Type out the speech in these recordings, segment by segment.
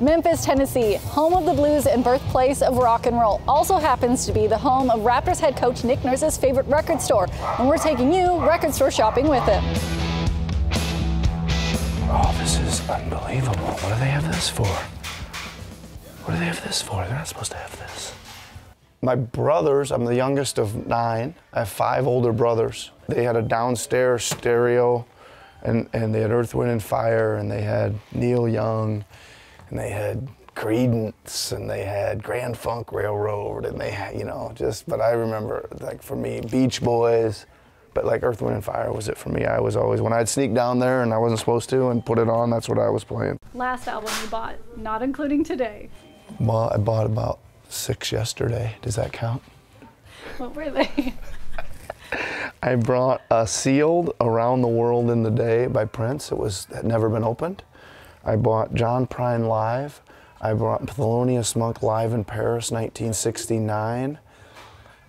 Memphis, Tennessee, home of the blues and birthplace of rock and roll, also happens to be the home of Raptors head coach Nick Nurse's favorite record store, and we're taking you record store shopping with him. Oh, this is unbelievable. What do they have this for? What do they have this for? They're not supposed to have this. My brothers, I'm the youngest of 9. I have 5 older brothers. They had a downstairs stereo, and they had Earth, Wind, and Fire, and they had Neil Young, and they had Creedence, and they had Grand Funk Railroad, and they had, you know, but I remember, like, for me, Beach Boys, but like Earth, Wind, and Fire was it for me. I was always, when I'd sneak down there and I wasn't supposed to and put it on, that's what I was playing. Last album you bought, not including today. Well, I bought about 6 yesterday. Does that count? What were they? I brought Sealed, Around the World in the Day by Prince. It had never been opened. I bought John Prine Live. I bought Thelonious Monk Live in Paris, 1969.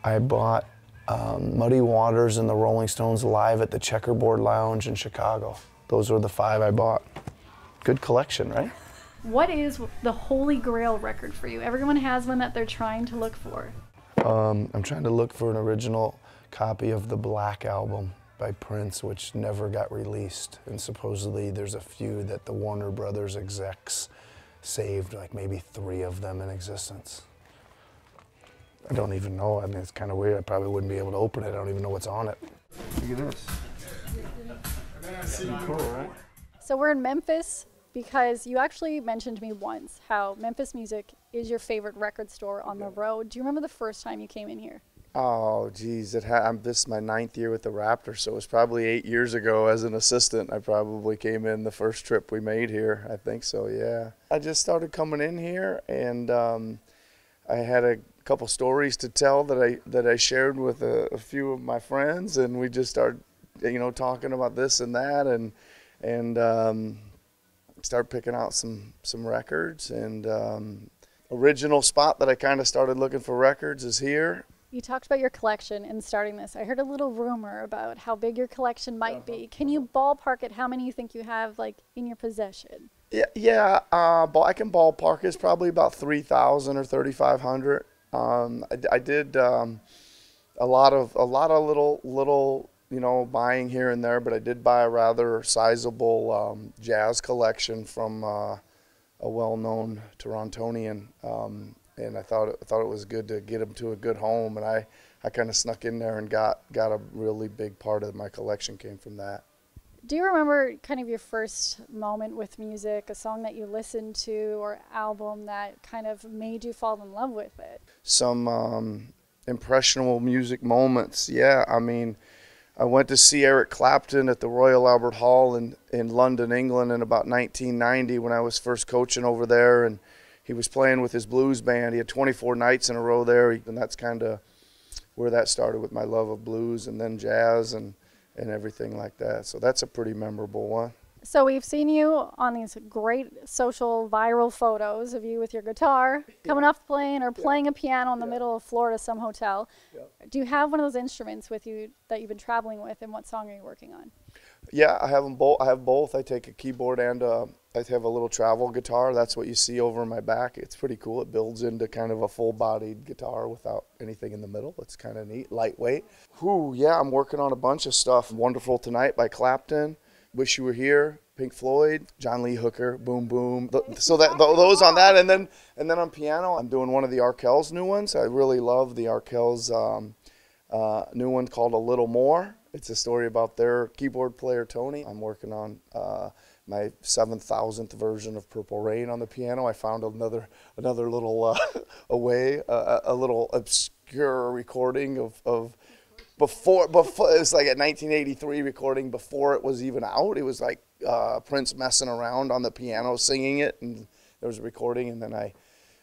I bought Muddy Waters and the Rolling Stones Live at the Checkerboard Lounge in Chicago. Those were the 5 I bought. Good collection, right? What is the holy grail record for you? Everyone has one that they're trying to look for. I'm trying to look for an original copy of the Black Album by Prince, which never got released. And supposedly there's a few that the Warner Brothers execs saved, like maybe 3 of them in existence. I don't even know. I mean, it's kind of weird. I probably wouldn't be able to open it. I don't even know what's on it. Look at this. Pretty cool, right? So we're in Memphis because you actually mentioned to me once how Memphis Music is your favorite record store on the road. Do you remember the first time you came in here? Oh, geez. This is my 9th year with the Raptors, so it was probably 8 years ago as an assistant. I probably came in the first trip we made here. I think so, yeah. I just started coming in here, and I had a couple stories to tell that I shared with a few of my friends, and we just started, you know, talking about this and that, and start picking out some records. And original spot that I kind of started looking for records is here. You talked about your collection in starting this. I heard a little rumor about how big your collection might be. Can you ballpark it? How many you think you have, like, in your possession? Yeah. I can ballpark. It's probably about 3,000 or 3,500. I did a lot of little, you know, buying here and there, but I did buy a rather sizable jazz collection from a well-known Torontonian. And I thought it was good to get him to a good home, and I kind of snuck in there and got a really big part of my collection came from that. Do you remember kind of your first moment with music, a song that you listened to or album that kind of made you fall in love with it? Some impressionable music moments, yeah. I mean, I went to see Eric Clapton at the Royal Albert Hall in London, England in about 1990 when I was first coaching over there, and he was playing with his blues band. He had 24 nights in a row there, and that's kind of where that started with my love of blues and then jazz and everything like that. So that's a pretty memorable one. So we've seen you on these great social viral photos of you with your guitar coming off the plane or playing a piano in the middle of Florida, some hotel. Do you have one of those instruments with you that you've been traveling with, and what song are you working on? Yeah, I have them both. I have both. I take a keyboard and I have a little travel guitar. That's what you see over my back. It's pretty cool. It builds into kind of a full-bodied guitar without anything in the middle. It's kind of neat, lightweight. Yeah, I'm working on a bunch of stuff. Wonderful Tonight by Clapton, Wish You Were Here, Pink Floyd, John Lee Hooker, Boom Boom. So those on that, and then on piano, I'm doing one of the Arkells new ones. I really love the Arkells new one called A Little More. It's a story about their keyboard player Tony. I'm working on my 7,000th version of Purple Rain on the piano. I found another little a little obscure recording of before it was like a 1983 recording before it was even out. It was like Prince messing around on the piano singing it, and there was a recording, and then I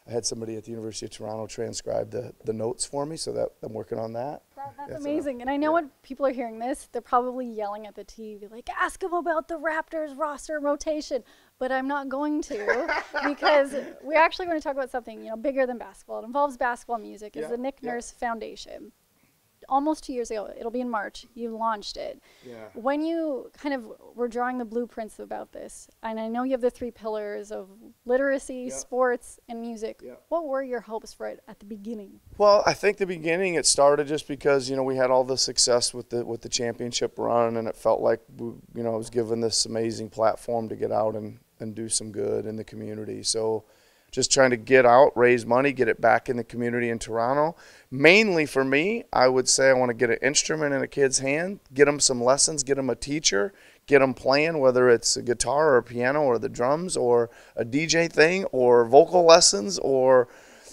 had somebody at the University of Toronto transcribe the notes for me, so that I'm working on that. That's amazing. And I know when people are hearing this, they're probably yelling at the TV, like, ask them about the Raptors roster rotation. But I'm not going to, because we're actually going to talk about something, you know, bigger than basketball. It involves basketball music. It's the Nick Nurse Foundation. almost 2 years ago. It'll be in March. You launched it. Yeah. When you kind of were drawing the blueprints about this, and I know you have the 3 pillars of literacy, Yep. sports, and music, Yep. what were your hopes for it at the beginning? Well, I think the beginning it started just because we had all the success with the championship run, and it felt like I was given this amazing platform to get out and do some good in the community. So just trying to get out, raise money, get it back in the community in Toronto. Mainly for me, I would say I want to get an instrument in a kid's hand, get them some lessons, get them a teacher, get them playing, whether it's a guitar or a piano or the drums or a DJ thing or vocal lessons or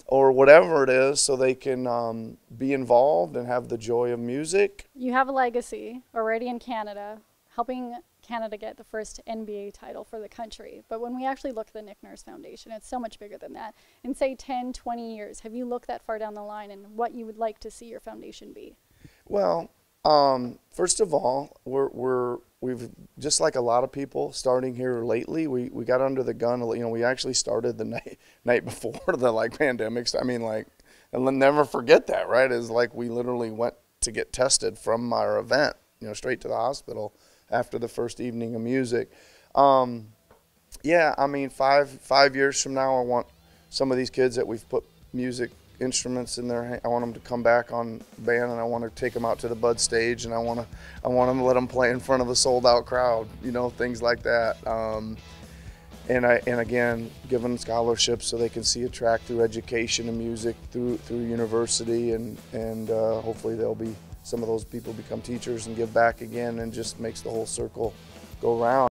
whatever it is, so they can be involved and have the joy of music. You have a legacy already in Canada, helping Canada get the first NBA title for the country. But when we actually look at the Nick Nurse Foundation, it's so much bigger than that. In say 10, 20 years, have you looked that far down the line and what you would like to see your foundation be? Well, first of all, we've just like a lot of people starting here lately, we got under the gun. We actually started the night before the pandemic. I mean, and we'll never forget that, right? Is we literally went to get tested from our event, straight to the hospital after the first evening of music. Yeah, I mean, five years from now, I want some of these kids that we've put music instruments in their hand, I want them to come back on band, and I want to take them out to the Bud stage, and I want them to let them play in front of a sold-out crowd, things like that. And again, give them scholarships so they can see a track through education and music through university, and hopefully some of those people become teachers and give back again, and just makes the whole circle go round.